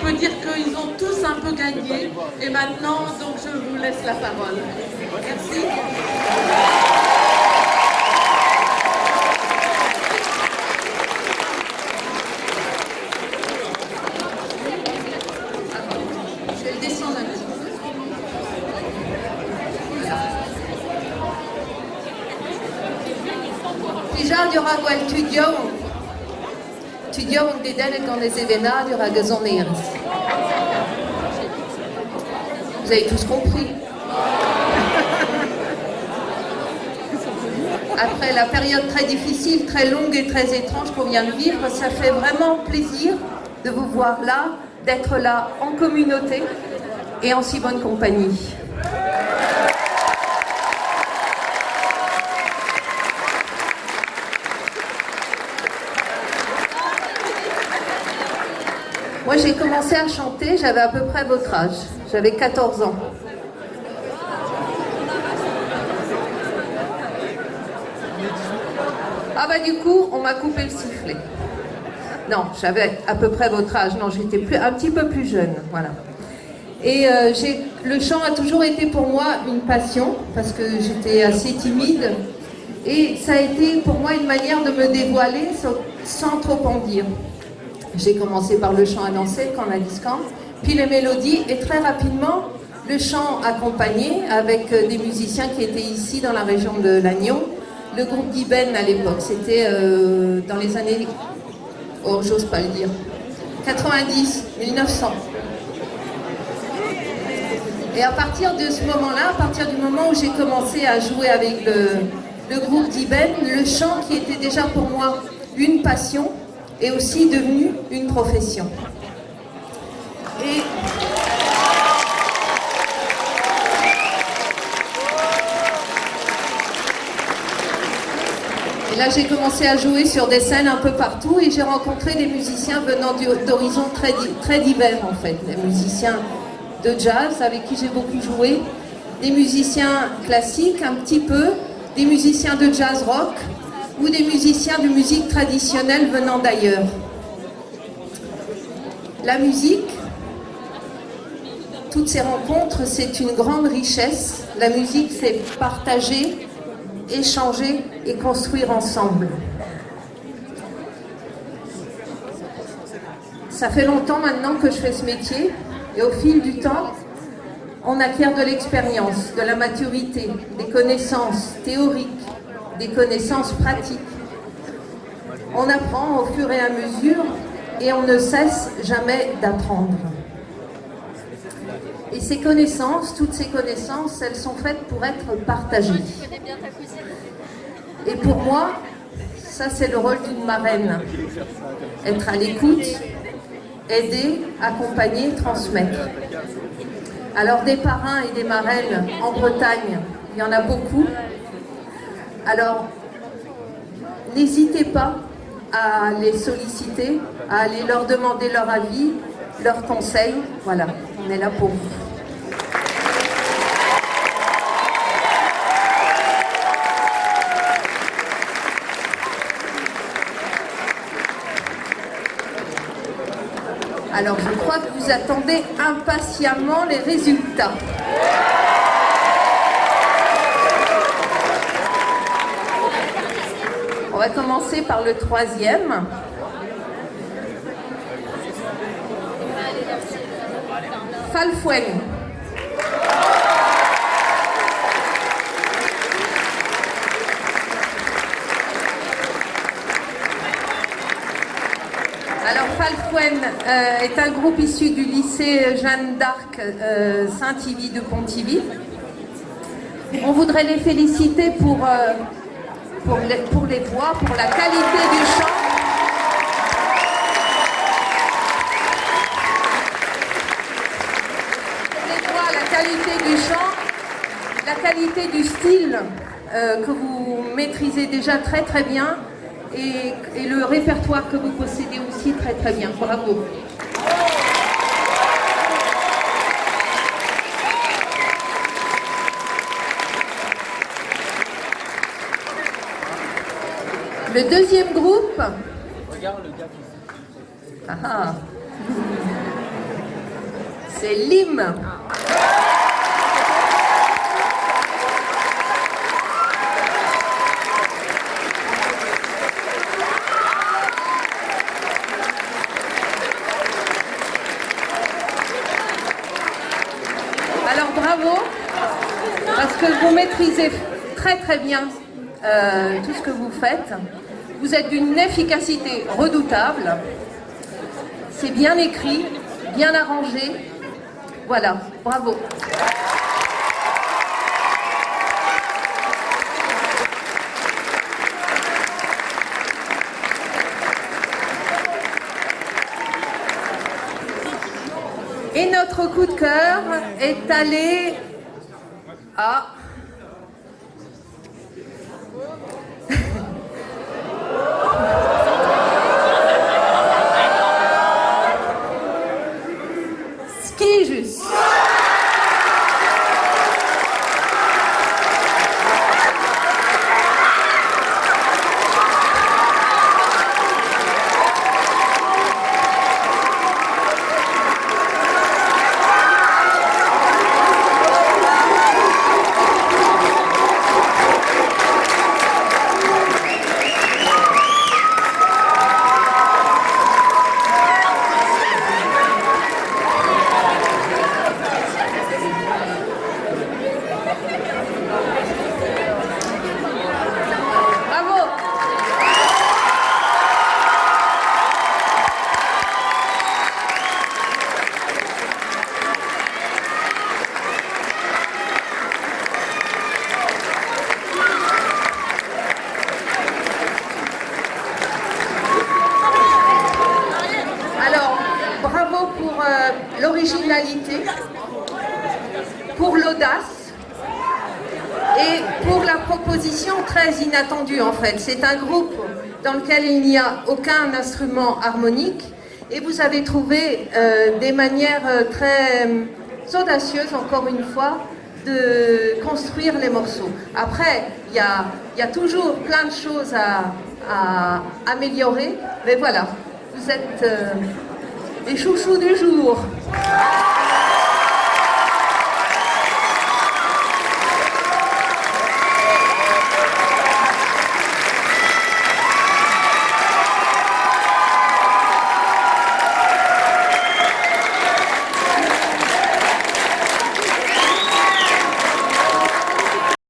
peut dire qu'ils ont tous un peu gagné. Et maintenant, donc, je vous laisse la parole. Merci. Je vais le descendre un petit peu. Já de água tudiou de dele com les événements de ragazoneiros. Vous avez tous compris. Après la période très difficile, très longue et très étrange qu'on vient de vivre, ça fait vraiment plaisir de vous voir là, d'être là en communauté et en si bonne compagnie. Moi, j'ai commencé à chanter, j'avais à peu près votre âge. J'avais 14 ans. Ah bah du coup, on m'a coupé le sifflet. Non, j'avais à peu près votre âge. Non, j'étais un petit peu plus jeune, voilà. Et le chant a toujours été pour moi une passion, parce que j'étais assez timide. Et ça a été pour moi une manière de me dévoiler sans trop en dire. J'ai commencé par le chant à danser, quand on a discant, puis les mélodies, et très rapidement, le chant accompagné avec des musiciens qui étaient ici dans la région de Lannion. Le groupe d'Iben à l'époque, c'était dans les années, oh j'ose pas le dire, 90, 1900. Et à partir de ce moment-là, à partir du moment où j'ai commencé à jouer avec le groupe d'Iben, le chant qui était déjà pour moi une passion, est aussi devenu une profession. Et là, j'ai commencé à jouer sur des scènes un peu partout et j'ai rencontré des musiciens venant d'horizons très divers en fait. Des musiciens de jazz avec qui j'ai beaucoup joué, des musiciens classiques un petit peu, des musiciens de jazz rock, ou des musiciens de musique traditionnelle venant d'ailleurs. La musique, toutes ces rencontres, c'est une grande richesse. La musique, c'est partager, échanger et construire ensemble. Ça fait longtemps maintenant que je fais ce métier et au fil du temps, on acquiert de l'expérience, de la maturité, des connaissances théoriques, des connaissances pratiques. On apprend au fur et à mesure et on ne cesse jamais d'apprendre. Et ces connaissances, toutes ces connaissances, elles sont faites pour être partagées. Et pour moi, ça c'est le rôle d'une marraine. Être à l'écoute, aider, accompagner, transmettre. Alors des parrains et des marraines en Bretagne, il y en a beaucoup. Alors, n'hésitez pas à les solliciter, à aller leur demander leur avis, leurs conseils. Voilà, on est là pour vous. Alors, je crois que vous attendez impatiemment les résultats. On va commencer par le troisième. Falfoueng. Alors Falfoueng est un groupe issu du lycée Jeanne d'Arc Saint-Yvi de Pontivy. On voudrait les féliciter pour les voix, pour la qualité du chant. Pour les voix, la qualité du chant, la qualité du style que vous maîtrisez déjà très très bien et le répertoire que vous possédez aussi très très bien. Bravo. Le deuxième groupe. Regarde le gars qui... Ah. C'est l'hymne. Alors bravo, parce que vous maîtrisez très très bien tout ce que vous faites. Vous êtes d'une efficacité redoutable. C'est bien écrit, bien arrangé. Voilà, bravo. Et notre coup de cœur est allé à... Skijus. Bravo. Alors, bravo pour l'originalité, pour l'audace et pour la proposition très inattendue en fait. C'est un groupe dans lequel il n'y a aucun instrument harmonique et vous avez trouvé des manières très audacieuses, encore une fois, de construire les morceaux. Après, il y a toujours plein de choses à améliorer, mais voilà, vous êtes les chouchous du jour.